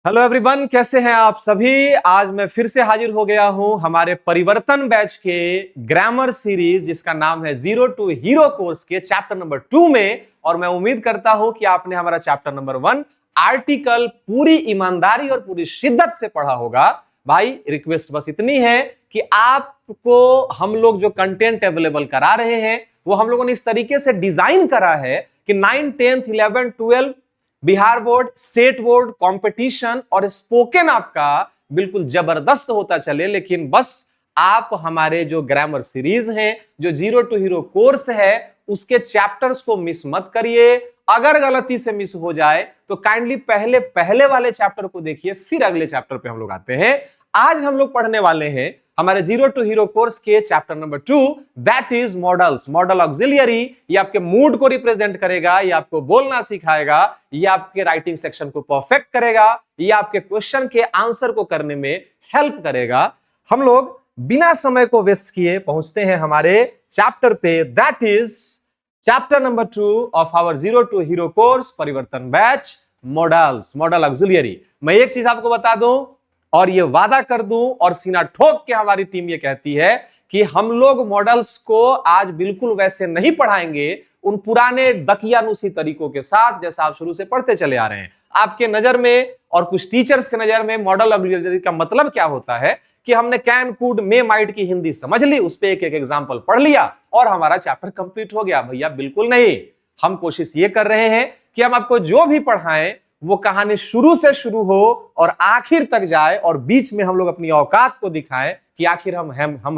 Hello everyone, कैसे हैं आप सभी। आज मैं फिर से हाजिर हो गया हूं हमारे परिवर्तन बैच के ग्रामर सीरीज जिसका नाम है जीरो टू हीरो कोर्स के चैप्टर नंबर 2 में। और मैं उम्मीद करता हूं कि आपने हमारा चैप्टर नंबर 1 आर्टिकल पूरी ईमानदारी और पूरी शिद्दत से पढ़ा होगा। भाई रिक्वेस्ट बस इतनी है कि आपको हम लोग जो कंटेंट अवेलेबल करा रहे हैं वो हम लोगों ने इस तरीके से डिजाइन करा है कि 9, 10, 11, 12 Bihar board, state board, competition और स्पोकन आपका बिल्कुल जबरदस्त होता चले। लेकिन बस आप हमारे जो ग्रामर सीरीज हैं, जो जीरो टू हीरो कोर्स है, उसके चैप्टर्स को मिस मत करिए। अगर गलती से मिस हो जाए तो काइंडली पहले पहले वाले चैप्टर को देखिए, फिर अगले चैप्टर पे हम लोग आते हैं। आज हम लोग पढ़ने वाले हैं हमारे जीरो टू हीरो कोर्स के chapter number 2, that is models. Model auxiliary, ये आपके मूड को रिप्रेजेंट करेगा, ये आपको बोलना सिखाएगा, ये आपके राइटिंग सेक्शन को परफेक्ट करेगा, ये आपके क्वेश्चन के आंसर को करने में हेल्प करेगा। हम लोग बिना समय को वेस्ट किए पहुंचते हैं हमारे चैप्टर पे, that is chapter number 2 of our zero to hero course Parivartan batch, models, model auxiliary. मैं एक चीज आपको बता दूं और ये वादा कर दूं और सीना ठोक के हमारी टीम ये कहती है कि हम लोग मॉडल्स को आज बिल्कुल वैसे नहीं पढ़ाएंगे, उन पुराने दकियानुसी तरीकों के साथ जैसा आप शुरू से पढ़ते चले आ रहे हैं। आपके नजर में और कुछ टीचर्स के नजर में मॉडल ऑक्सिलियरी का मतलब क्या होता है कि हमने कैन, कुड, मे, माइट की हिंदी समझ ली, उस पर एक एक एग्जाम्पल पढ़ लिया और हमारा चैप्टर कंप्लीट हो गया। भैया बिल्कुल नहीं, हम कोशिश ये कर रहे हैं कि हम आपको जो भी पढ़ाएं वो कहानी शुरू से शुरू हो और आखिर तक जाए, और बीच में हम लोग अपनी औकात को दिखाएं कि आखिर हम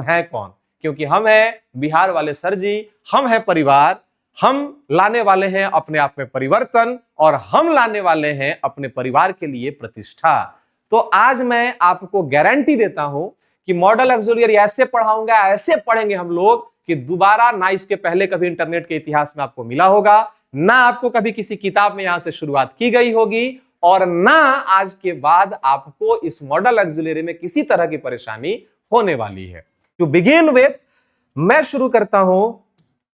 हैं कौन। क्योंकि हम हैं बिहार वाले सर जी, हम हैं परिवार, हम लाने वाले हैं अपने आप में परिवर्तन और हम लाने वाले हैं अपने परिवार के लिए प्रतिष्ठा। तो आज मैं आपको गारंटी देता हूं कि मॉडल ऑक्सिलियरी ऐसे पढ़ाऊंगा, ऐसे पढ़ेंगे हम लोग कि दोबारा ना इसके पहले कभी इंटरनेट के इतिहास में आपको मिला होगा, ना आपको कभी किसी किताब में यहां से शुरुआत की गई होगी, और ना आज के बाद आपको इस मॉडल ऑक्सिलियरी में किसी तरह की परेशानी होने वाली है। टू बिगिन विथ, मैं शुरू करता हूं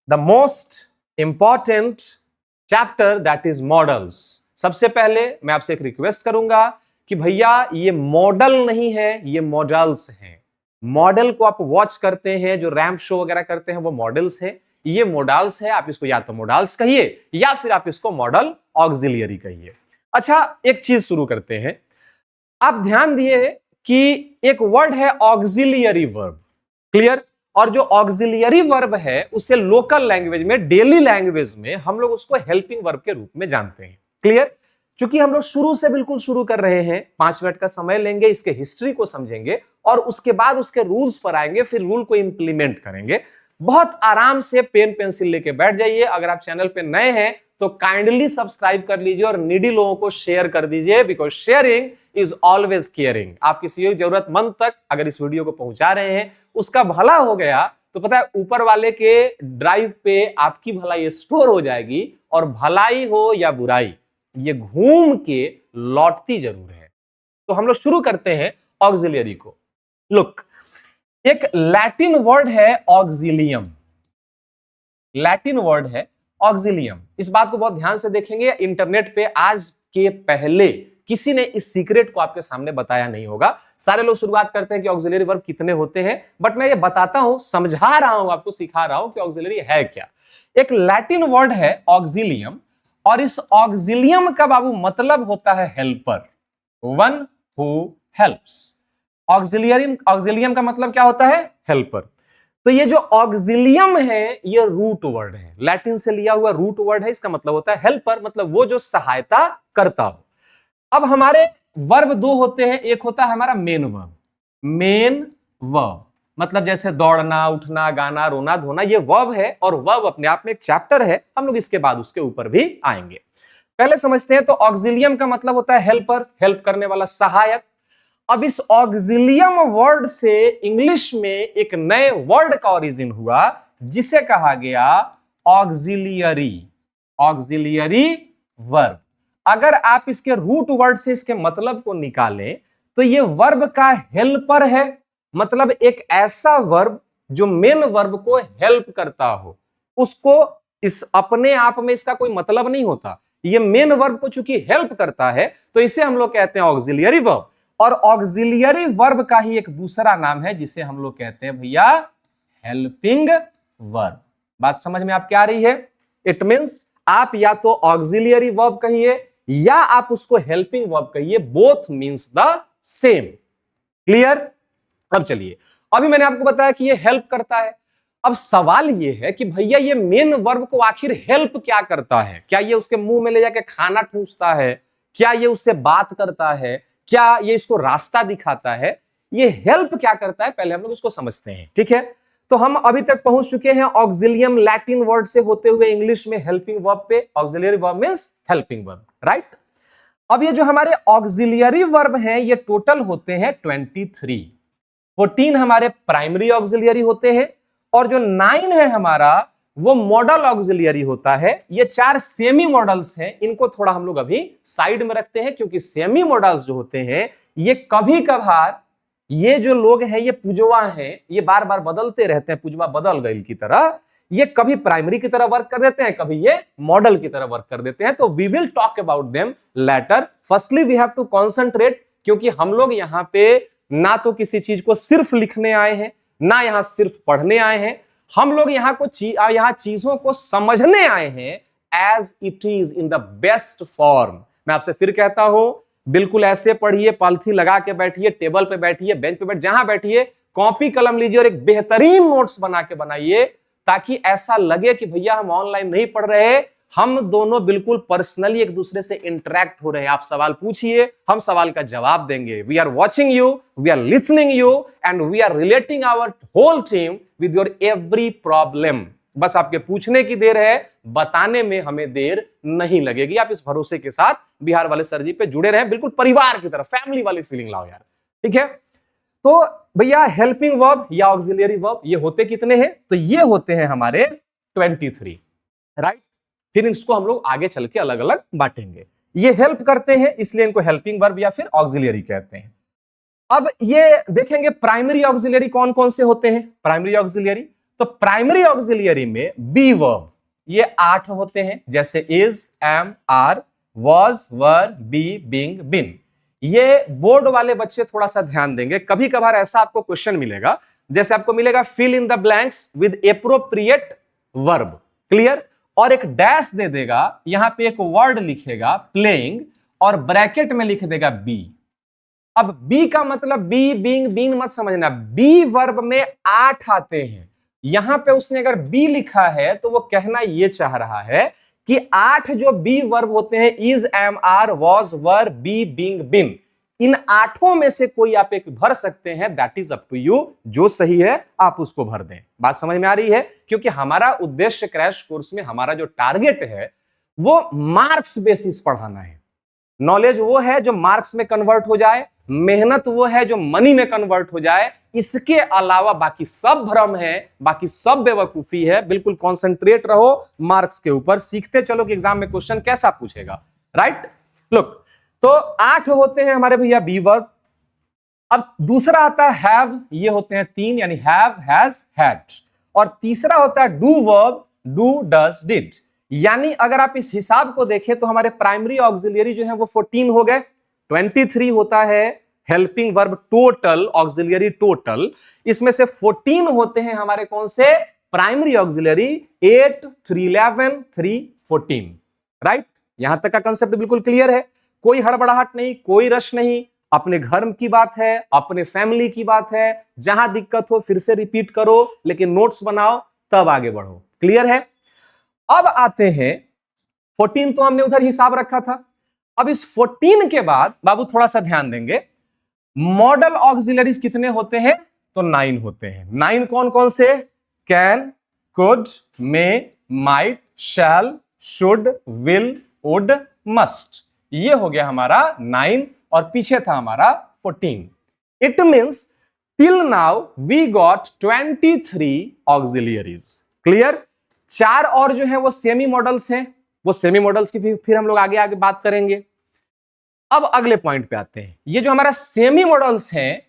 the most important chapter, that is models. सबसे पहले मैं आपसे एक रिक्वेस्ट करूंगा कि भैया ये मॉडल नहीं है, ये मॉडल्स हैं। मॉडल को आप वॉच करते हैं, जो रैंप शो वगैरह करते हैं, वो मॉडल्स है, ये मॉडल्स है। आप इसको या तो मॉडल्स कहिए या फिर आप इसको मॉडल ऑक्सिलियरी कहिए। अच्छा, एक चीज शुरू करते हैं। आप ध्यान दिए कि एक वर्ड है ऑक्सिलियरी वर्ब, क्लियर। और जो ऑक्सिलियरी वर्ब है उसे लोकल लैंग्वेज में, डेली लैंग्वेज में हम लोग उसको हेल्पिंग वर्ब के रूप में जानते हैं, क्लियर। क्योंकि हम लोग शुरू से बिल्कुल शुरू कर रहे हैं, 5 मिनट का समय लेंगे, इसके हिस्ट्री को समझेंगे और उसके बाद उसके रूल्स पर आएंगे, फिर रूल को इंप्लीमेंट करेंगे। बहुत आराम से पेन पेंसिल लेके बैठ जाइए। अगर आप चैनल पे नए हैं तो काइंडली सब्सक्राइब कर लीजिए और नीडी लोगों को शेयर कर दीजिए, because sharing is always caring. आप किसी जरूरतमंद तक अगर इस वीडियो को पहुंचा रहे हैं, उसका भला हो गया तो पता है ऊपर वाले के ड्राइव पे आपकी भलाई स्टोर हो जाएगी, और भलाई हो या बुराई ये घूम के लौटती जरूर है। तो हम लोग शुरू करते हैं ऑक्सिलियरी को। लुक, एक लैटिन वर्ड है ऑक्सिलियम, लैटिन वर्ड है ऑक्सिलियम। इस बात को बहुत ध्यान से देखेंगे। इंटरनेट पे आज के पहले किसी ने इस सीक्रेट को आपके सामने बताया नहीं होगा। सारे लोग शुरुआत करते हैं कि ऑक्सिलियरी वर्ब कितने होते हैं, बट मैं ये बताता हूं, समझा रहा हूं, आपको सिखा रहा हूं कि ऑक्सिलियरी है क्या। एक लैटिन वर्ड है ऑक्सिलियम, और इस ऑक्सिलियम का बाबू मतलब होता है हेल्पर, वन हु हेल्प्स। ऑक्सिलियम का मतलब क्या होता है? हेल्पर। तो ये जो ऑक्सिलियम है ये रूट वर्ड है, लैटिन से लिया हुआ रूट वर्ड है। इसका मतलब होता है हेल्पर, मतलब वो जो सहायता करता हो। अब हमारे वर्ब 2 होते हैं, एक होता है हमारा मेन वर्ब। मेन वर्ब मतलब जैसे दौड़ना, उठना, गाना, रोना, धोना, ये वर्ब है, और वर्ब अपने आप में एक चैप्टर है। हम लोग इसके बाद उसके ऊपर भी आएंगे। पहले समझते हैं। तो ऑक्सिलियम का मतलब होता है हेल्पर, हेल्प करने वाला, सहायक। अब इस ऑक्सिलियम वर्ड से इंग्लिश में एक नए वर्ड का ओरिजिन हुआ जिसे कहा गया ऑक्सिलियरी, ऑक्सिलियरी वर्ब। अगर आप इसके रूट वर्ड से इसके मतलब को निकालें तो ये वर्ब का हेल्पर है, मतलब एक ऐसा वर्ब जो मेन वर्ब को हेल्प करता हो। उसको इस अपने आप में इसका कोई मतलब नहीं होता ये मेन वर्ब को चूंकि हेल्प करता है तो इसे हम लोग कहते हैं ऑक्सिलियरी वर्ब। और ऑक्सिलियरी वर्ब का ही एक दूसरा नाम है जिसे हम लोग कहते हैं भैया हेल्पिंग वर्ब। बात समझ में आपके आ रही है? इट मींस आप या तो ऑक्सिलियरी वर्ब कहिए या आप उसको हेल्पिंग वर्ब कहिए, both means the same. Clear? अब चलिए, अभी मैंने आपको बताया कि ये हेल्प करता है। अब सवाल ये है कि भैया ये मेन वर्ब को आखिर हेल्प क्या करता है? क्या ये उसके मुंह में ले जाके खाना ठूंसता है? क्या ये उससे बात करता है? क्या ये इसको रास्ता दिखाता है? ये हेल्प क्या करता है, पहले हम लोग इसको समझते हैं। ठीक है, तो हम अभी तक पहुंच चुके हैं ऑक्सिलियम लैटिन वर्ड से होते हुए इंग्लिश में हेल्पिंग वर्ब पे। Auxiliary verb means helping verb, right? अब ये जो हमारे ऑक्सिलियरी वर्ब हैं ये टोटल होते हैं 23। 14 हमारे प्राइमरी ऑक्सिलियरी होते हैं और जो 9 है हमारा वो मॉडल ऑक्सिलियरी होता है। ये 4 सेमी मॉडल्स हैं, इनको थोड़ा हम लोग अभी साइड में रखते हैं क्योंकि सेमी मॉडल्स जो होते हैं ये कभी कभार, ये जो लोग हैं ये पुजवा हैं, ये बार बार बदलते रहते हैं, पुजवा बदल गई की तरह। ये कभी प्राइमरी की तरह वर्क कर देते हैं, कभी ये मॉडल की तरह वर्क कर देते हैं। तो we will talk about them later. Firstly we have to concentrate, क्योंकि हम लोग यहाँ पे ना तो किसी चीज को सिर्फ लिखने आए हैं, ना यहां सिर्फ पढ़ने आए हैं। हम लोग यहाँ चीजों को समझने आए हैं as it is in the best form. मैं आपसे फिर कहता हूं, बिल्कुल ऐसे पढ़िए, पालथी लगा के बैठिए, टेबल पे बैठिए, बेंच पे बैठ, जहां बैठिए, कॉपी कलम लीजिए और एक बेहतरीन नोट्स बना के बनाइए, ताकि ऐसा लगे कि भैया हम ऑनलाइन नहीं पढ़ रहे, हम दोनों बिल्कुल पर्सनली एक दूसरे से इंटरेक्ट हो रहे हैं। आप सवाल पूछिए, हम सवाल का जवाब देंगे। We are watching you, we are listening you and we are relating our whole team with your every problem. बस आपके पूछने की देर है, बताने में हमें देर नहीं लगेगी। आप इस भरोसे के साथ बिहार वाले सर जी पे जुड़े रहे, बिल्कुल परिवार की तरह, फैमिली वाली फीलिंग लाओ यार। ठीक है, तो भैया हेल्पिंग वर्ब या ऑक्सिलियरी वर्ब ये होते कितने हैं? तो ये होते हैं हमारे 23, राइट? फिर इसको हम लोग आगे चल के अलग अलग बांटेंगे। ये हेल्प करते हैं इसलिए इनको हेल्पिंग वर्ब या फिर ऑक्सिलियरी कहते हैं। अब ये देखेंगे प्राइमरी ऑक्सिलियरी कौन कौन से होते हैं। प्राइमरी ऑक्सिलियरी, तो प्राइमरी ऑक्सिलियरी में बी वर्ब ये 8 होते हैं, जैसे is, am, are, was, were, be, being, been. ये बोर्ड वाले बच्चे थोड़ा सा ध्यान देंगे, कभी कभार ऐसा आपको क्वेश्चन मिलेगा, जैसे आपको मिलेगा fill in the blanks with appropriate verb. Clear? और एक डैश दे देगा, यहां पे एक वर्ड लिखेगा प्लेइंग और ब्रैकेट में लिख देगा बी। अब बी का मतलब बी, बीइंग, बीन मत समझना, बी वर्ब में 8 आते हैं। यहां पे उसने अगर बी लिखा है तो वो कहना ये चाह रहा है कि 8 जो बी वर्ब होते हैं, is, am, are, was, were, be, being, been, इन 8 में से कोई आप एक भर सकते हैं। That is up to you, जो सही है आप उसको भर दें। बात समझ में आ रही है? क्योंकि हमारा उद्देश्य क्रैश कोर्स में, हमारा जो टारगेट है वो मार्क्स बेसिस पढ़ाना है। नॉलेज वो है जो मार्क्स में कन्वर्ट हो जाए, मेहनत वो है जो मनी में कन्वर्ट हो जाए। इसके अलावा बाकी सब भ्रम है, बाकी सब बेवकूफी है। बिल्कुल कॉन्सेंट्रेट रहो मार्क्स के ऊपर, सीखते चलो कि एग्जाम में क्वेश्चन कैसा पूछेगा। राइट? लुक, तो 8 होते हैं हमारे भैया बी वर्ब। अब दूसरा आता है हैव, ये होते हैं 3, यानी हैव, हैज, हैड। और तीसरा होता है do verb, do, does, did. यानी अगर आप इस हिसाब को देखें तो हमारे प्राइमरी ऑक्सिलियरी जो है वो 14 हो गए, 23 होता है helping verb total, auxiliary total. इसमें से 14 होते हैं हमारे कौन से? Primary auxiliary. 8, 3, 11, 3, 14। राइट? यहां तक का कंसेप्ट बिल्कुल क्लियर है, कोई हड़बड़ाहट नहीं, कोई रश नहीं। अपने घर की बात है, अपने फैमिली की बात है, जहां दिक्कत हो फिर से रिपीट करो, लेकिन नोट्स बनाओ तब आगे बढ़ो। क्लियर है? अब आते हैं 14, तो हमने उधर हिसाब रखा था। अब इस 14 के बाद बाबू थोड़ा सा ध्यान देंगे, मॉडल ऑक्सिलरीज कितने होते हैं? तो 9 होते हैं। 9 कौन कौन से? Can, could, may, might, shall, should, will, would, must. ये हो गया हमारा 9 और पीछे था हमारा 14। It means till now we got 23 auxiliaries. Clear? 4 और जो है वो सेमी मॉडल्स हैं, वो सेमी मॉडल्स की फिर हम लोग आगे आगे बात करेंगे। अब अगले पॉइंट पे आते हैं, ये जो हमारा सेमी मॉडल्स हैं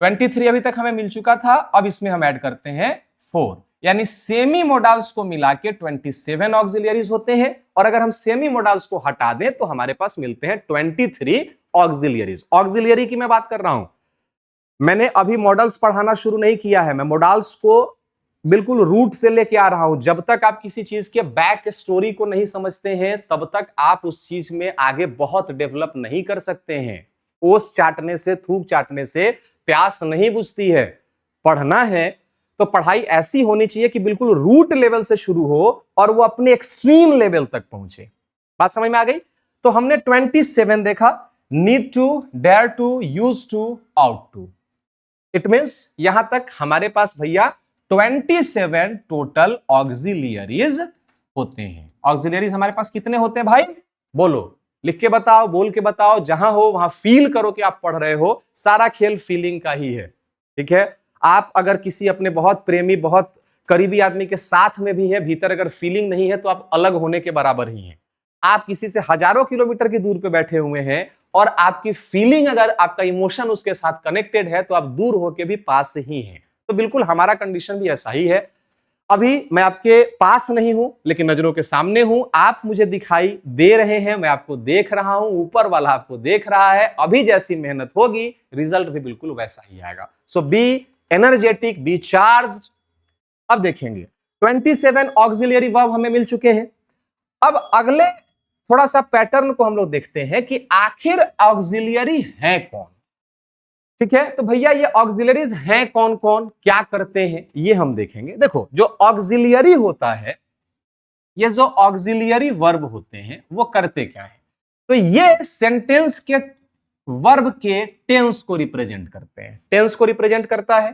23 अभी तक हमें मिल चुका था, अब इसमें हम ऐड करते हैं 4। यानी सेमी मोडाल्स को मिला के 27 ऑक्सिलियरीज होते हैं, और अगर हम सेमी मोडाल्स को हटा दें तो हमारे पास मिलते हैं 23 ऑक्सिलियरीज। ऑक्सिलियरी की मैं बात कर रहा हूं, मैंने अभी मॉडल्स पढ़ाना शुरू नहीं किया है, मैं मॉडल्स को बिल्कुल रूट से लेके आ रहा हूं। जब तक आप किसी चीज के बैक स्टोरी को नहीं समझते हैं तब तक आप उस चीज में आगे बहुत डेवलप नहीं कर सकते हैं। ओस चाटने से, थूक चाटने से प्यास नहीं बुझती है। पढ़ना है तो पढ़ाई ऐसी होनी चाहिए कि बिल्कुल रूट लेवल से शुरू हो और वो अपने एक्सट्रीम लेवल तक पहुंचे। बात समझ में आ गई? तो हमने 27 देखा, need to, dare to, use to, ought to. इट मींस यहां तक हमारे पास भैया 27 टोटल ऑक्सिलियरीज होते हैं। ऑक्सिलियरीज हमारे पास कितने होते हैं भाई? बोलो, लिख के बताओ, बोल के बताओ, जहां हो वहां फील करो कि आप पढ़ रहे हो। सारा खेल फीलिंग का ही है, ठीक है? आप अगर किसी अपने बहुत प्रेमी, बहुत करीबी आदमी के साथ में भी है, भीतर अगर फीलिंग नहीं है तो आप अलग होने के बराबर ही हैं। आप किसी से हजारों किलोमीटर की दूर पे बैठे हुए हैं और आपकी फीलिंग, अगर आपका इमोशन उसके साथ कनेक्टेड है तो आप दूर होके भी पास ही हैं। तो बिल्कुल हमारा कंडीशन भी ऐसा ही है। अभी मैं आपके पास नहीं हूं लेकिन नजरों के सामने हूं, आप मुझे दिखाई दे रहे हैं, मैं आपको देख रहा हूं, ऊपर वाला आपको देख रहा है। अभी जैसी मेहनत होगी रिजल्ट भी बिल्कुल वैसा ही आएगा। सो बी एनर्जेटिक, बी चार्ज्ड। अब देखेंगे 27 ऑक्सिलियरी वर्ब हमें मिल चुके हैं। अब अगले थोड़ा सा पैटर्न को हम लोग देखते हैं कि आखिर ऑक्सिलियरी है कौन। ठीक है, तो भैया ये ऑक्सिलियरीज हैं कौन कौन, क्या करते हैं, ये हम देखेंगे। देखो, जो ऑक्सिलियरी होता है, ये जो ऑक्सिलियरी वर्ब होते हैं वो करते क्या है? तो ये सेंटेंस के वर्ब के टेंस को रिप्रेजेंट करते हैं। टेंस को रिप्रेजेंट करता है,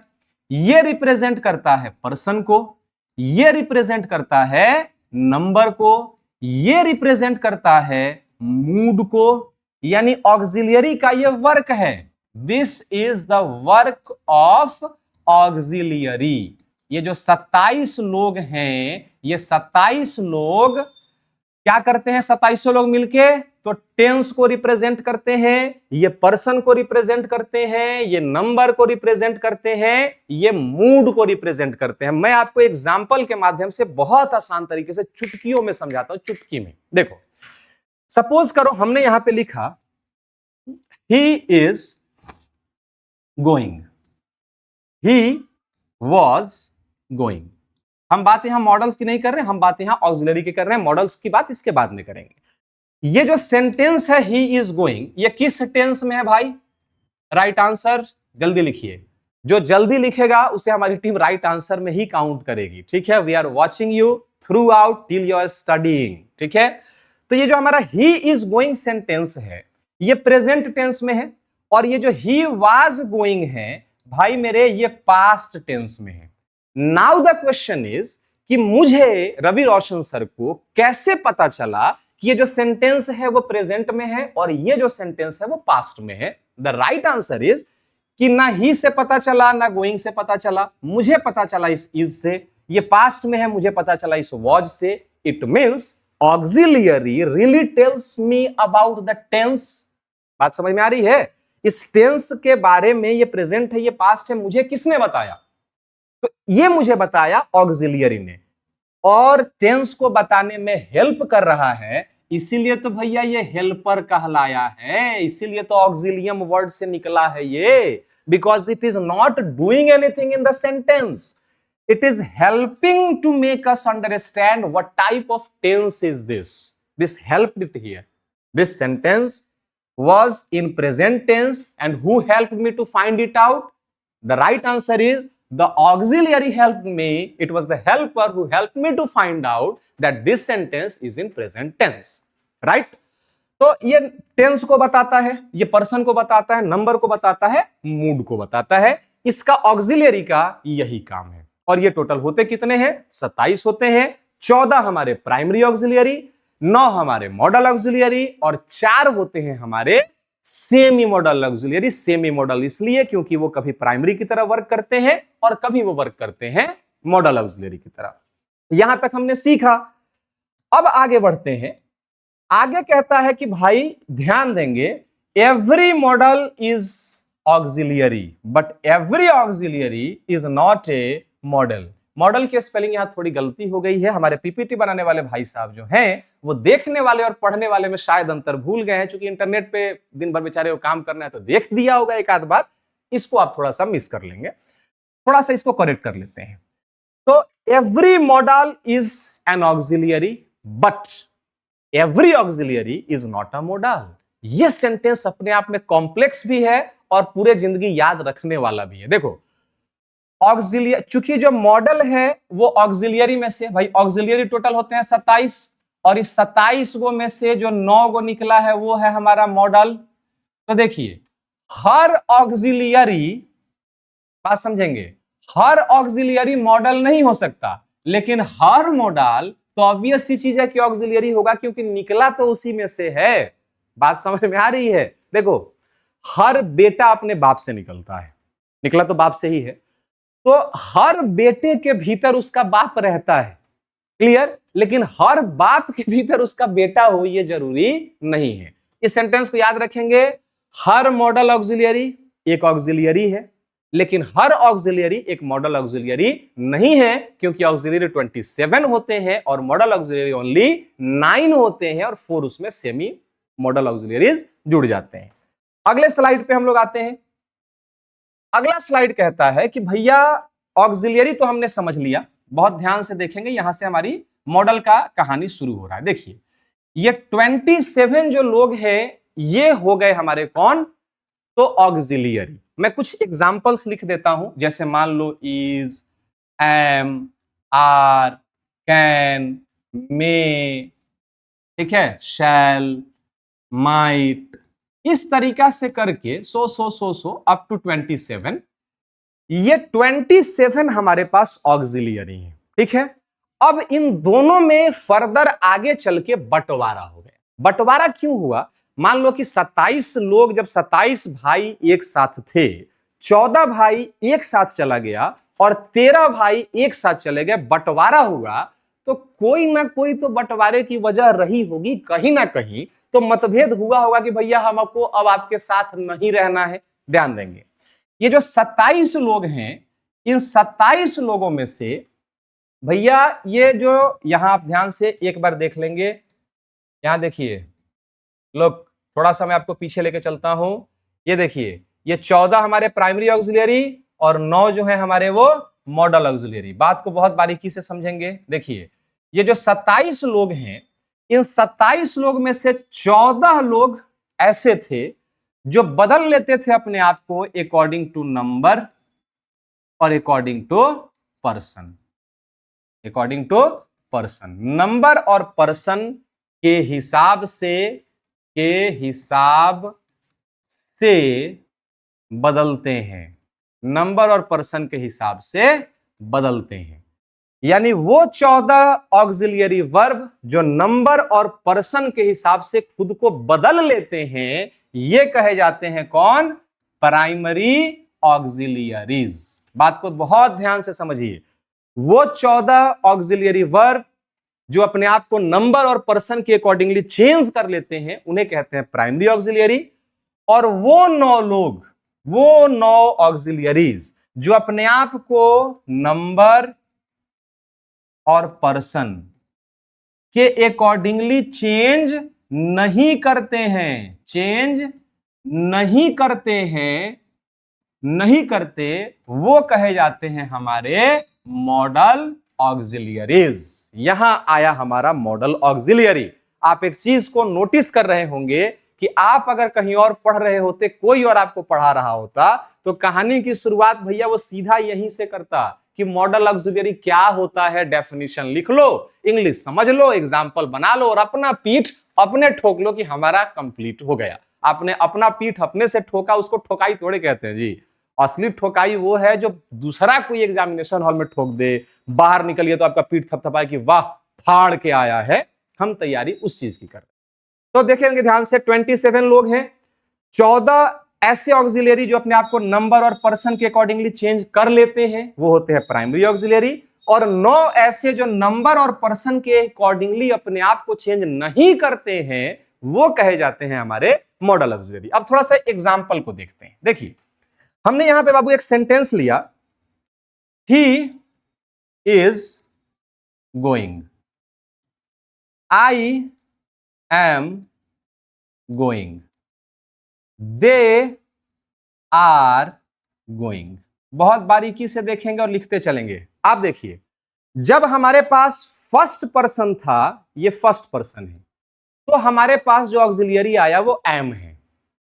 ये रिप्रेजेंट करता है पर्सन को, ये रिप्रेजेंट करता है नंबर को, ये रिप्रेजेंट करता है मूड को। यानी ऑक्सिलियरी का ये वर्क है। This is the work of auxiliary. ये जो 27 लोग हैं, ये 27 लोग क्या करते हैं? 27 लोग मिलके तो टेंस को रिप्रेजेंट करते हैं, ये पर्सन को रिप्रेजेंट करते हैं, ये नंबर को रिप्रेजेंट करते हैं, ये मूड को रिप्रेजेंट करते हैं। मैं आपको एग्जांपल के माध्यम से बहुत आसान तरीके से चुटकियों में समझाता हूं। चुटकी में देखो, सपोज करो हमने यहां पे लिखा ही is going, he was going. हम बात यहां मॉडल्स की नहीं कर रहे, हम बात यहां ऑक्सिलरी की कर रहे हैं। मॉडल्स की बात इसके बाद में करेंगे। ये जो सेंटेंस है ही इज गोइंग, ये किस टेंस में है भाई? राइट आंसर जल्दी लिखिए। जो जल्दी लिखेगा उसे हमारी टीम राइट आंसर में ही काउंट करेगी। ठीक है, we are watching you throughout till you are studying. ठीक है, तो ये जो हमारा ही इज गोइंग सेंटेंस है, ये प्रेजेंट टेंस में है, और ये जो ही वाज गोइंग है भाई मेरे, ये पास्ट टेंस में है। नाउ द क्वेश्चन इज कि मुझे रवि रोशन सर को कैसे पता चला कि ये जो सेंटेंस है वो प्रेजेंट में है और ये जो सेंटेंस है वो पास्ट में है? द राइट आंसर इज कि ना ही से पता चला ना गोइंग से पता चला, मुझे पता चला इस इज से। ये पास्ट में है, मुझे पता चला इस वॉज से। It means auxiliary really tells me about the tense. बात समझ में आ रही है? इस टेंस के बारे में, ये प्रेजेंट है, ये पास्ट है, मुझे किसने बताया? तो ये मुझे बताया ऑक्सिलियरी ने, और टेंस को बताने में हेल्प कर रहा है, इसीलिए तो भैया ये हेल्पर कहलाया है। इसीलिए तो ऑक्सिलियम वर्ड से निकला है ये, because it is not doing anything in the sentence, it is helping to make us understand what type of tense is this. This helped it here. This sentence was in present tense, and who helped me to find it out? The right answer is the auxiliary helped me. It was the helper who helped me to find out that this sentence is in present tense. Right? तो ये tense को बताता है, ये person को बताता है, number को बताता है, मूड को बताता है। इसका ऑक्सिलियरी का यही काम है। और ये टोटल होते कितने हैं? 27 होते हैं। 14 हमारे प्राइमरी ऑक्सिलियरी, 9 हमारे मॉडल ऑक्सिलियरी, और 4 होते हैं हमारे semi model auxiliary. Semi model इसलिए क्योंकि वो कभी प्राइमरी की तरह वर्क करते हैं और कभी वो वर्क करते हैं मॉडल ऑक्सिलियरी की तरह। यहां तक हमने सीखा। अब आगे बढ़ते हैं। आगे कहता है कि भाई ध्यान देंगे, every model is auxiliary but every auxiliary is not a model. Model की स्पेलिंग यहाँ थोड़ी गलती हो गई है। हमारे पीपीटी बनाने वाले भाई साहब जो हैं वो देखने वाले और पढ़ने वाले में शायद अंतर भूल गए हैं, क्योंकि इंटरनेट पे दिन भर बेचारे को काम करना है तो देख दिया होगा एक आध बार, इसको आप थोड़ा सा मिस कर लेंगे, थोड़ा सा इसको करेक्ट कर लेते हैं। तो every model is an auxiliary but every auxiliary is not a model. ये सेंटेंस अपने आप में कॉम्प्लेक्स भी है और पूरे जिंदगी याद रखने वाला भी है। देखो ऑक्सिलियरी, चूंकि जो मॉडल है वो ऑक्सिलियरी में से, भाई ऑक्सिलियरी टोटल होते हैं 27 और इस 27 गो में से जो 9 गो निकला है वो है हमारा मॉडल। तो देखिए हर ऑक्सिलियरी, बात समझेंगे, हर ऑक्सिलियरी मॉडल नहीं हो सकता, लेकिन हर मॉडल तो ऑब्वियस सी चीज है कि ऑक्सिलियरी होगा, क्योंकि निकला तो उसी में से है। बात समझ में आ रही है? देखो हर बेटा अपने बाप से निकलता है, निकला तो बाप से ही है, तो हर बेटे के भीतर उसका बाप रहता है, क्लियर, लेकिन हर बाप के भीतर उसका बेटा हो ये जरूरी नहीं है। इस सेंटेंस को याद रखेंगे, हर मॉडल ऑक्सिलियरी एक ऑक्सिलियरी है, लेकिन हर ऑक्सिलियरी एक मॉडल ऑक्सिलियरी नहीं है, क्योंकि ऑक्सिलियरी 27 होते हैं और मॉडल ऑक्सिलियरी ओनली 9 होते हैं और 4 उसमें सेमी मॉडल ऑक्सिलियरीज जुड़ जाते हैं। अगले स्लाइड पे हम लोग आते हैं। अगला स्लाइड कहता है कि भैया ऑक्सिलियरी तो हमने समझ लिया, बहुत ध्यान से देखेंगे, यहां से हमारी मॉडल का कहानी शुरू हो रहा है। देखिए ये 27 जो लोग हैं ये हो गए हमारे कौन, तो ऑक्सिलियरी। मैं कुछ एग्जांपल्स लिख देता हूं, जैसे मान लो इज, एम, आर, कैन, मे, ठीक है, शैल, माइट, इस तरीका से करके सो अप टू 27। ये 27 हमारे पास ऑक्सिलियरी है, ठीक है। अब इन दोनों में फर्दर आगे चल के बंटवारा हो गया। बंटवारा क्यों हुआ? मान लो कि 27 लोग, जब 27 भाई एक साथ थे, 14 भाई एक साथ चला गया और 13 भाई एक साथ चले गए, बंटवारा हुआ, तो कोई ना कोई तो बंटवारे की वजह रही होगी, कहीं ना कहीं तो मतभेद हुआ होगा कि भैया हमको अब आपके साथ नहीं रहना है। ध्यान देंगे, ये जो 27 लोग हैं, इन 27 लोगों में से भैया ये जो, यहां आप ध्यान से एक बार देख लेंगे, यहां देखिए लोग, थोड़ा सा मैं आपको पीछे लेके चलता हूं। ये देखिए ये 14 हमारे प्राइमरी ऑक्सिलियरी और 9 जो है हमारे वो मॉडल ऑक्सिलियरी। बात को बहुत बारीकी से समझेंगे। देखिए ये जो 27 लोग हैं, इन 27 लोग में से 14 लोग ऐसे थे जो बदल लेते थे अपने आप को अकॉर्डिंग टू नंबर और according to person. According to person, number और पर्सन के हिसाब से बदलते हैं, नंबर और पर्सन के हिसाब से बदलते हैं। यानी वो 14 ऑक्सिलियरी वर्ब जो नंबर और पर्सन के हिसाब से खुद को बदल लेते हैं, ये कहे जाते हैं कौन, प्राइमरी ऑक्सिलियरीज। बात को बहुत ध्यान से समझिए, वो 14 ऑक्सिलियरी वर्ब जो अपने आप को नंबर और पर्सन के अकॉर्डिंगली चेंज कर लेते हैं, उन्हें कहते हैं प्राइमरी ऑक्सिलियरी। और वो 9 लोग, वो 9 ऑक्सिलियरीज जो अपने आप को नंबर और पर्सन के अकॉर्डिंगली चेंज नहीं करते हैं, चेंज नहीं करते, वो कहे जाते हैं हमारे मॉडल ऑक्सिलियरीज। यहां आया हमारा मॉडल ऑक्सिलियरी। आप एक चीज को नोटिस कर रहे होंगे कि आप अगर कहीं और पढ़ रहे होते, कोई और आपको पढ़ा रहा होता, तो कहानी की शुरुआत भैया वो सीधा यहीं से करता कि मॉडल ऑक्सिलियरी क्या होता है, डेफिनेशन लिख लो, इंग्लिश समझ लो, एग्जाम्पल बना लो और अपना पीठ अपने ठोक लो कि हमारा कंप्लीट हो गया। आपने अपना पीठ अपने से ठोका, उसको ठोकाई थोड़े कहते हैं जी। असली ठोकाई वो है जो दूसरा कोई एग्जामिनेशन हॉल में ठोक दे, बाहर निकलिए तो आपका पीठ थपथपाए कि वाह फाड़ के आया है। हम तैयारी उस चीज की कर रहे हैं। तो देखेंगे ध्यान से, 27 लोग हैं, 14 ऐसे ऑक्सिलियरी जो अपने आप को नंबर और पर्सन के अकॉर्डिंगली चेंज कर लेते हैं, वो होते हैं प्राइमरी ऑक्सिलियरी। और 9 ऐसे जो नंबर और पर्सन के अकॉर्डिंगली अपने आप को चेंज नहीं करते हैं, वो कहे जाते हैं हमारे मॉडल ऑक्सिलियरी। अब थोड़ा सा एग्जाम्पल को देखते हैं। देखिए हमने यहां पे बाबू एक सेंटेंस लिया, he is going, I am going, they are going. बहुत बारीकी से देखेंगे और लिखते चलेंगे। आप देखिए, जब हमारे पास फर्स्ट पर्सन था, ये फर्स्ट पर्सन है, तो हमारे पास जो ऑक्सिलियरी आया वो एम है,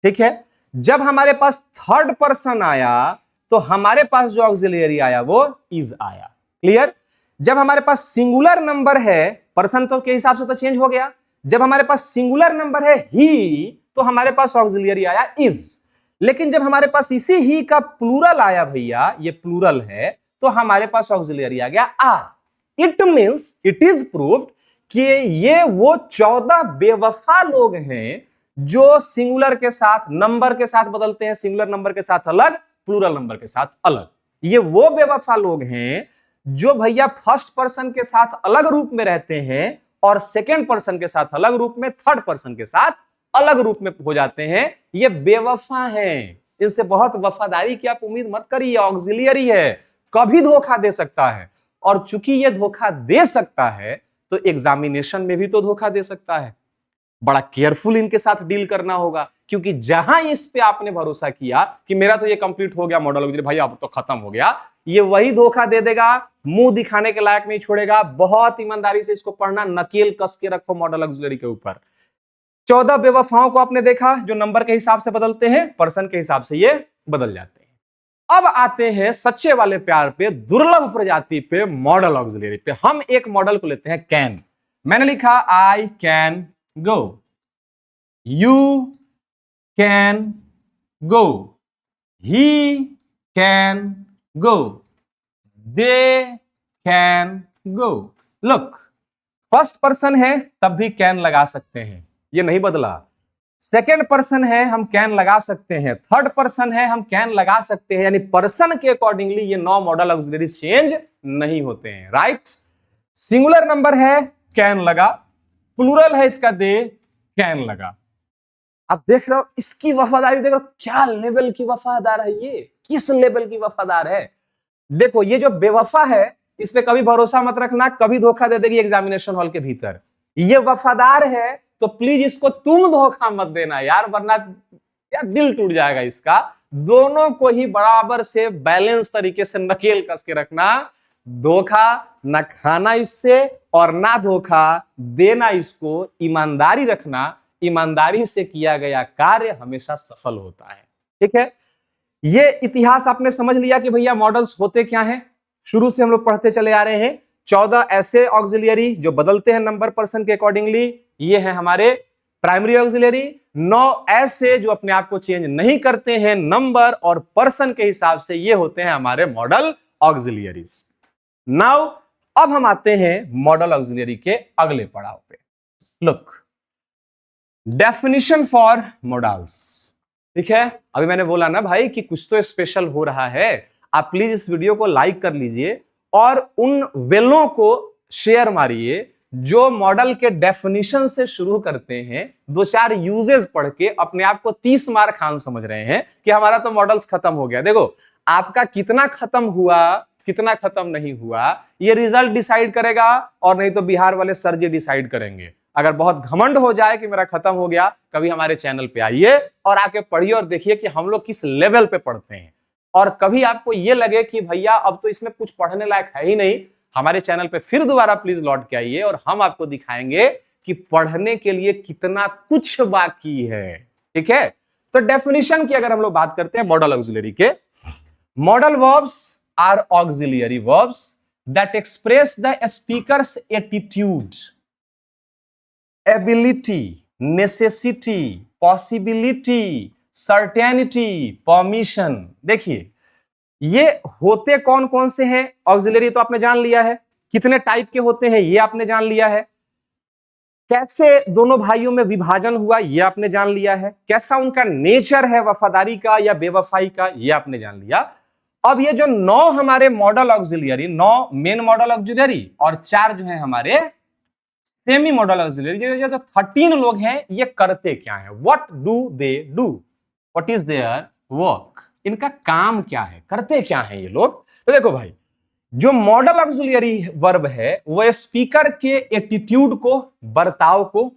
ठीक है। जब हमारे पास थर्ड पर्सन आया तो हमारे पास जो ऑक्सिलियरी आया वो इज आया। क्लियर। जब हमारे पास सिंगुलर नंबर है, पर्सन तो के हिसाब से तो चेंज हो गया, जब हमारे पास सिंगुलर नंबर है ही, तो हमारे पास ऑक्सिलियरी आया इज। लेकिन जब हमारे पास इसी ही का प्लूरल आया भैया, ये प्लूरल है, तो हमारे पास ऑक्सिलियरी आ गया are. It means, it is proved कि ये वो 14 बेवफा लोग हैं जो सिंगुलर के साथ, नंबर के साथ बदलते हैं, सिंगुलर नंबर के साथ अलग, प्लूरल नंबर के साथ अलग। ये वो बेवफा लोग हैं जो भैया फर्स्ट पर्सन के साथ अलग रूप में रहते हैं और सेकेंड पर्सन के साथ अलग रूप में, थर्ड पर्सन के साथ अलग रूप में हो जाते हैं। ये बेवफा हैं, इनसे बहुत वफादारी की आप उम्मीद मत करिए। ऑक्सिलियरी है, कभी धोखा दे सकता है, और चूंकि ये धोखा दे सकता है तो एग्जामिनेशन में भी तो धोखा दे सकता है। बड़ा केयरफुल इनके साथ डील करना होगा, क्योंकि जहां इस पे आपने भरोसा किया कि मेरा तो ये कंप्लीट हो गया मॉडल ऑक्सिलरी, भाई अब तो खत्म हो गया, ये वही धोखा दे देगा, मुंह दिखाने के लायक नहीं छोड़ेगा। बहुत ईमानदारी से इसको पढ़ना, नकेल कस के रखो मॉडल ऑक्सिलरी के ऊपर। 14 बेवफाओं को आपने देखा जो नंबर के हिसाब से बदलते हैं, पर्सन के हिसाब से ये बदल जाते हैं। अब आते हैं सच्चे वाले प्यार पे, दुर्लभ प्रजाति पे, मॉडल ऑक्सिलरी पे। हम एक मॉडल को लेते हैं कैन। मैंने लिखा I can go, you can go, he can go, they can go. Look, first person है तब भी कैन लगा सकते हैं, ये नहीं बदला। सेकेंड पर्सन है, हम कैन लगा सकते हैं। थर्ड पर्सन है, हम कैन लगा सकते हैं। यानी पर्सन के अकॉर्डिंगली ये 9 मॉडल ऑक्सिलरीज चेंज नहीं होते हैं। राइट। सिंगुलर नंबर है, कैन लगा, प्लूरल है इसका, दे कैन लगा। आप देख रहे हो इसकी वफादारी, देख रहे हो क्या लेवल की वफादार है ये, किस लेवल की वफादार है। देखो ये जो बेवफा है इस पे कभी भरोसा मत रखना, कभी धोखा दे देगी एग्जामिनेशन हॉल के भीतर। ये वफादार है तो प्लीज इसको तुम धोखा मत देना यार, वरना यार दिल टूट जाएगा इसका। दोनों को ही बराबर से बैलेंस तरीके से नकेल कस के रखना, धोखा ना खाना इससे और ना धोखा देना इसको। ईमानदारी रखना, ईमानदारी से किया गया कार्य हमेशा सफल होता है। ठीक है, ये इतिहास आपने समझ लिया कि भैया मॉडल्स होते क्या हैं। शुरू से हम लोग पढ़ते चले आ रहे हैं। 14 ऐसे ऑक्सिलियरी जो बदलते हैं नंबर पर्सन के अकॉर्डिंगली, ये है हमारे प्राइमरी ऑक्सिलियरी। 9 ऐसे जो अपने आप को चेंज नहीं करते हैं नंबर और पर्सन के हिसाब से, ये होते हैं हमारे मॉडल ऑक्सिलियरीज। नाउ अब हम आते हैं मॉडल ऑक्सिलियरी के अगले पड़ाव पे। Look, definition for models. ठीक है, अभी मैंने बोला ना भाई कि कुछ तो स्पेशल हो रहा है। आप प्लीज इस वीडियो को लाइक कर लीजिए और उन वेलों को शेयर मारिए जो मॉडल के डेफिनेशन से शुरू करते हैं, 2-4 यूजेस पढ़ के अपने आप को 30 मार खान समझ रहे हैं कि हमारा तो मॉडल्स खत्म हो गया। देखो आपका कितना खत्म हुआ, कितना खत्म नहीं हुआ, ये रिजल्ट डिसाइड करेगा, और नहीं तो बिहार वाले सर जी डिसाइड करेंगे। अगर बहुत घमंड हो जाए कि मेरा खत्म हो गया, कभी हमारे चैनल पे आइए और आके पढ़िए और देखिए कि हम लोग किस लेवल पे पढ़ते हैं। और कभी आपको ये लगे कि भैया अब तो इसमें कुछ पढ़ने लायक है ही नहीं, हमारे चैनल पे फिर दोबारा प्लीज लौट के आइए और हम आपको दिखाएंगे कि पढ़ने के लिए कितना कुछ बाकी है। ठीक है, तो डेफिनेशन की अगर हम लोग बात करते हैं मॉडल ऑक्सिलरी के, model verbs are auxiliary verbs that express the speaker's attitude, ability, necessity, possibility, certainty, permission. देखिए ये होते कौन कौन से हैं ऑक्सिलरी, तो आपने जान लिया है। कितने टाइप के होते हैं ये आपने जान लिया है। कैसे दोनों भाइयों में विभाजन हुआ ये आपने जान लिया है। कैसा उनका नेचर है, वफादारी का या बेवफाई का, ये आपने जान लिया। अब ये जो 9 हमारे model auxiliary, 9 main model auxiliary और 4 जो है हमारे सेमी मॉडल ऑक्सिलियरी, जो 13 लोग हैं, ये करते क्या है, what do they do, what is their work, इनका काम क्या है, करते क्या है ये लोग। तो देखो भाई, जो मॉडल ऑक्सिलरी वर्ब है वो स्पीकर के एटीट्यूड को, बर्ताव को,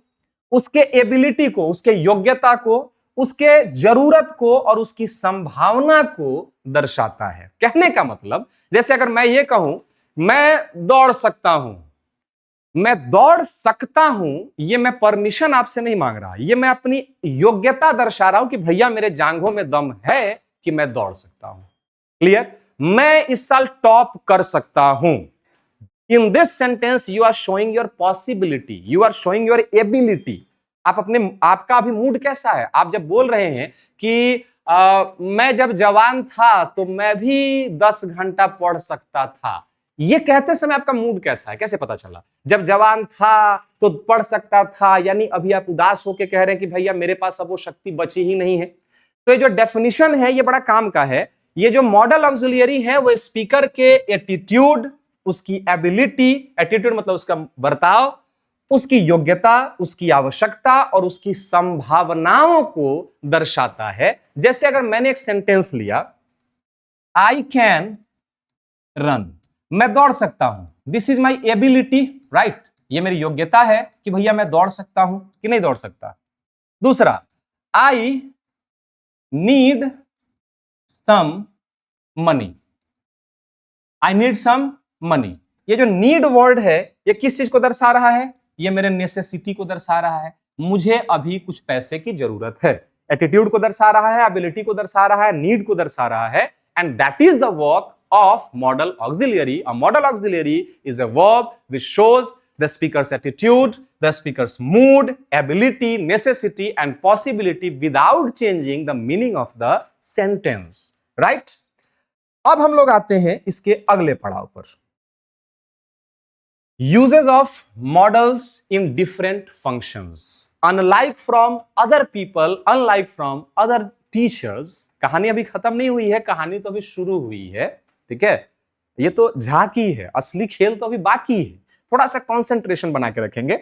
उसके एबिलिटी को, उसके योग्यता को, उसके जरूरत को और उसकी संभावना को दर्शाता है। कहने का मतलब, जैसे अगर मैं ये कहूं मैं दौड़ सकता हूं, मैं दौड़ सकता हूं, ये मैं परमिशन आपसे नहीं मांग रहा, ये मैं अपनी योग्यता दर्शा रहा हूं कि भैया मेरे जांघों में दम है कि मैं दौड़ सकता हूं। क्लियर? मैं इस साल टॉप कर सकता हूं। In this sentence you are showing your possibility, you are showing your ability. आप अपने, आपका अभी मूड कैसा है? आप जब बोल रहे हैं कि मैं जब जवान था तो मैं भी 10 घंटा पढ़ सकता था, ये कहते समय आपका मूड कैसा है? कैसे पता चला? जब जवान था तो पढ़ सकता था, यानी अभी आप उदास होकर कह रहे हैं कि भैया मेरे पास अब वो शक्ति बची ही नहीं है। तो ये जो डेफिनेशन है ये बड़ा काम का है। ये जो मॉडल ऑक्सिलरी है वो स्पीकर के एटीट्यूड, उसकी एबिलिटी, एटीट्यूड मतलब उसका बर्ताव, उसकी योग्यता, उसकी आवश्यकता और उसकी संभावनाओं को दर्शाता है। जैसे अगर मैंने एक सेंटेंस लिया, आई कैन रन, मैं दौड़ सकता हूं, this is my ability, right, ये मेरी योग्यता है कि भैया मैं दौड़ सकता हूं कि नहीं दौड़ सकता। दूसरा, I need some money, I need some money. ये जो नीड वर्ड है ये किस चीज को दर्शा रहा है? ये मेरे नेसेसिटी को दर्शा रहा है, मुझे अभी कुछ पैसे की जरूरत है। एटीट्यूड को दर्शा रहा है, एबिलिटी को दर्शा रहा है, नीड को दर्शा रहा है, and that is the work of model auxiliary. A model auxiliary is a verb which shows the speaker's attitude, the speaker's mood, ability, necessity and possibility without changing the meaning of the sentence. Right? अब हम लोग आते हैं इसके अगले पड़ाव पर। Uses of models in different functions. Unlike from other people, unlike from other teachers, कहानी अभी खत्म नहीं हुई है, कहानी तो अभी शुरू हुई है। ठीक है, ये तो झांकी है, असली खेल तो अभी बाकी है। थोड़ा सा कंसंट्रेशन बना के रखेंगे।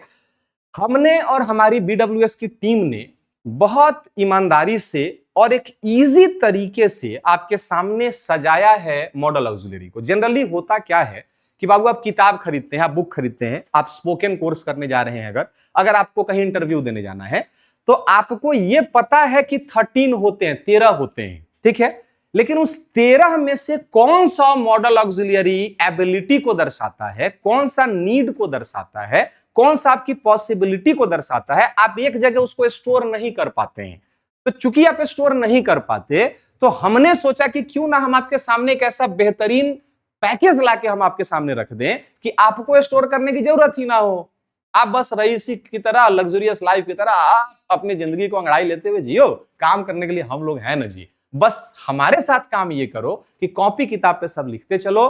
हमने और हमारी बीडब्ल्यूएस की टीम ने बहुत ईमानदारी से और एक इजी तरीके से आपके सामने सजाया है मॉडल ऑक्सिलरी को। जनरली होता क्या है कि बाबू आप किताब खरीदते हैं, आप बुक खरीदते हैं, आप स्पोकन कोर्स करने जा रहे हैं, अगर आपको कहीं इंटरव्यू देने जाना है तो आपको यह पता है कि 13 होते हैं, 13 होते हैं। ठीक है, लेकिन उस 13 में से कौन सा मॉडल ऑक्सिलरी एबिलिटी को दर्शाता है, कौन सा नीड को दर्शाता है, कौन सा आपकी पॉसिबिलिटी को दर्शाता है, आप एक जगह उसको स्टोर नहीं कर पाते हैं। तो चूंकि आप स्टोर नहीं कर पाते तो हमने सोचा कि क्यों ना हम आपके सामने एक ऐसा बेहतरीन पैकेज लाके हम आपके सामने रख दें कि आपको स्टोर करने की जरूरत ही ना हो। आप बस रईसी की तरह, लग्जरियस लाइफ की तरह आप अपनी जिंदगी को अंगड़ाई लेते हुए जियो। काम करने के लिए हम लोग हैं ना जी, बस हमारे साथ काम ये करो कि कॉपी किताब पे सब लिखते चलो।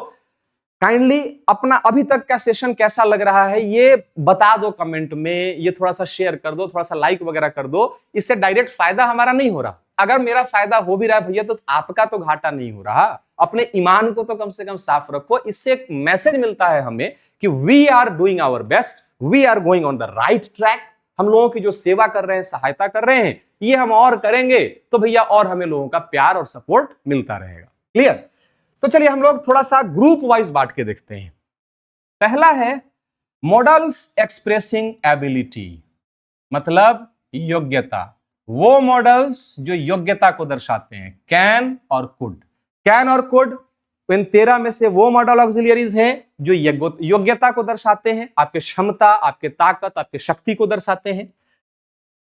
काइंडली अपना अभी तक का सेशन कैसा लग रहा है ये बता दो कमेंट में, ये थोड़ा सा शेयर कर दो, थोड़ा सा लाइक वगैरह कर दो। इससे डायरेक्ट फायदा हमारा नहीं हो रहा, अगर मेरा फायदा हो भी रहा है भैया तो आपका तो घाटा नहीं हो रहा। अपने ईमान को तो कम से कम साफ रखो। इससे एक मैसेज मिलता है हमें कि we are doing our best, we are going on the right track. हम लोगों की जो सेवा कर रहे हैं, सहायता कर रहे हैं, ये हम और करेंगे तो भैया और हमें लोगों का प्यार और सपोर्ट मिलता रहेगा। क्लियर? तो चलिए हम लोग थोड़ा सा ग्रुप वाइज बांट के देखते हैं। पहला है मॉडल्स एक्सप्रेसिंग एबिलिटी, मतलब योग्यता। वो मॉडल्स जो योग्यता को दर्शाते हैं, कैन और कुड। कैन और कुड इन 13 में से वो मॉडल ऑक्सिलरीज हैं जो योग्यता को दर्शाते हैं, आपके क्षमता, आपके ताकत, आपके शक्ति को दर्शाते हैं।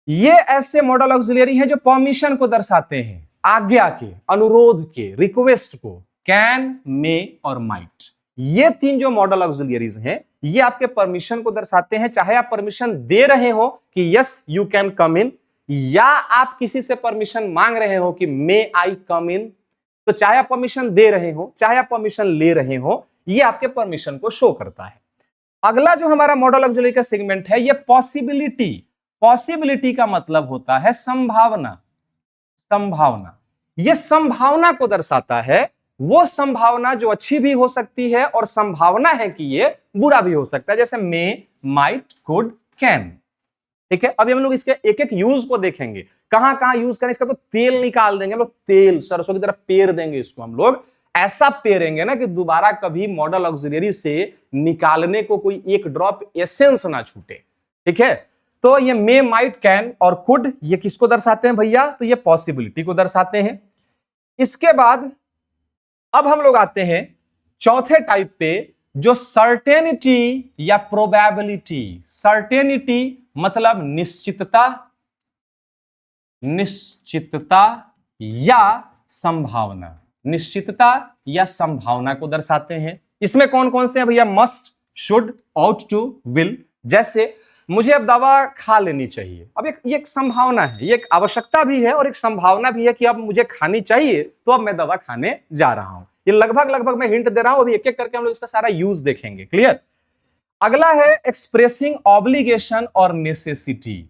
ये ऐसे मॉडल ऑक्सिलरी हैं जो परमिशन को दर्शाते हैं, आज्ञा के, अनुरोध के, रिक्वेस्ट को, कैन, मे और माइट। ये 3 जो मॉडल ऑक्सिलरीज हैं ये आपके परमिशन को दर्शाते हैं। चाहे आप परमिशन दे रहे हो कि यस यू कैन कम इन, या आप किसी से परमिशन मांग रहे हो कि मे आई कम इन, तो चाहे आप परमिशन दे रहे हो चाहे आप परमिशन ले रहे हो, ये आपके परमिशन को शो करता है। अगला जो हमारा मॉडल ऑक्सिलरी का सेगमेंट है ये पॉसिबिलिटी। पॉसिबिलिटी का मतलब होता है संभावना। संभावना, ये संभावना को दर्शाता है, वो संभावना जो अच्छी भी हो सकती है और संभावना है कि ये बुरा भी हो सकता है, जैसे मे, माइट, कुड, कैन। ठीक है, अभी हम लोग इसके एक एक यूज को देखेंगे, कहां कहां यूज करें। इसका तो तेल निकाल देंगे हम लोग, तेल सरसों की तरह पेर देंगे इसको हम लोग। ऐसा पेरेंगे ना कि दोबारा कभी मॉडल ऑक्सिलरी से निकालने को कोई एक ड्रॉप एसेंस ना छूटे। ठीक है, तो ये मे, माइट, कैन और कुड ये किसको दर्शाते हैं भैया? तो ये पॉसिबिलिटी को दर्शाते हैं। इसके बाद अब हम लोग आते हैं चौथे टाइप पे, जो सर्टेनिटी या प्रोबेबिलिटी। सर्टेनिटी मतलब निश्चितता, निश्चितता या संभावना, निश्चितता या संभावना को दर्शाते हैं। इसमें कौन कौन से हैं भैया? Must, should, ought to, will. जैसे मुझे अब दवा खा लेनी चाहिए, अब ये एक संभावना है, ये एक आवश्यकता भी है और एक संभावना भी है कि अब मुझे खानी चाहिए, तो अब मैं दवा खाने जा रहा हूं। ये लगभग मैं हिंट दे रहा हूं, अभी एक एक करके हम लोग इसका सारा यूज देखेंगे। क्लियर? अगला है एक्सप्रेसिंग ऑब्लिगेशन और नेसेसिटी।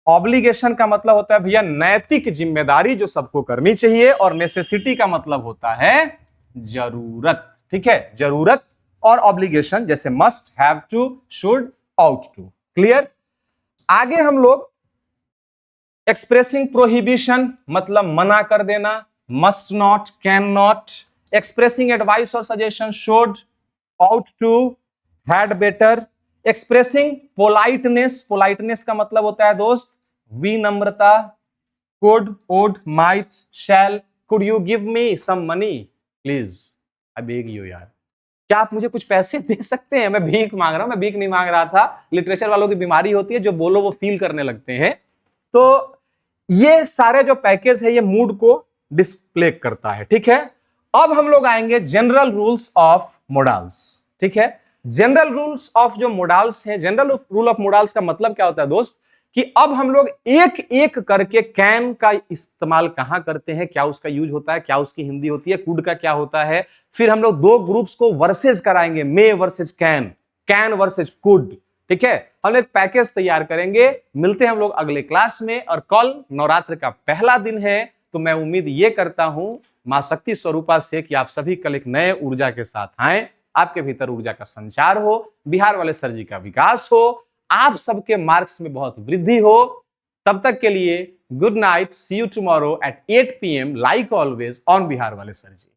ऑब्लिगेशन का मतलब होता है भैया नैतिक जिम्मेदारी जो सबको करनी चाहिए, और नेसेसिटी का मतलब होता है जरूरत। ठीक है, जरूरत और ऑब्लिगेशन, जैसे must, have to, should, ought to. Clear? आगे हम लोग एक्सप्रेसिंग प्रोहिबिशन मतलब मना कर देना, must not, can not. Expressing advice और suggestion, should, ought to, had better. Expressing politeness, politeness का मतलब होता है दोस्त विनम्रता, could, would, might, shall. Could you give me some money please, I beg you यार, क्या आप मुझे कुछ पैसे दे सकते हैं? मैं भीख मांग रहा हूं। मैं भीख नहीं मांग रहा था, लिटरेचर वालों की बीमारी होती है, जो बोलो वो फील करने लगते हैं। तो ये सारे जो पैकेज है ये मूड को डिस्प्ले करता है। ठीक है, अब हम लोग आएंगे जनरल रूल्स ऑफ मोडाल्स। ठीक है, जनरल रूल्स ऑफ जो मोडाल्स है, जनरल रूल ऑफ मोडाल्स का मतलब क्या होता है दोस्त, कि अब हम लोग एक एक करके कैन का इस्तेमाल कहां करते हैं, क्या उसका यूज होता है, क्या उसकी हिंदी होती है, कुड का क्या होता है। फिर हम लोग दो ग्रुप्स को वर्सेस कराएंगे, may versus can, can versus could. ठीक है, हम एक पैकेज तैयार करेंगे। मिलते हैं हम लोग अगले क्लास में। और कल नवरात्र का पहला दिन है, तो मैं उम्मीद ये करता हूं मां शक्ति स्वरूपा से कि आप सभी कल एक नए ऊर्जा के साथ आए, आपके भीतर ऊर्जा का संचार हो, बिहार वाले सर जी का विकास हो, आप सबके मार्क्स में बहुत वृद्धि हो। तब तक के लिए good night, see you tomorrow at 8 PM like always on Bihar वाले सर जी।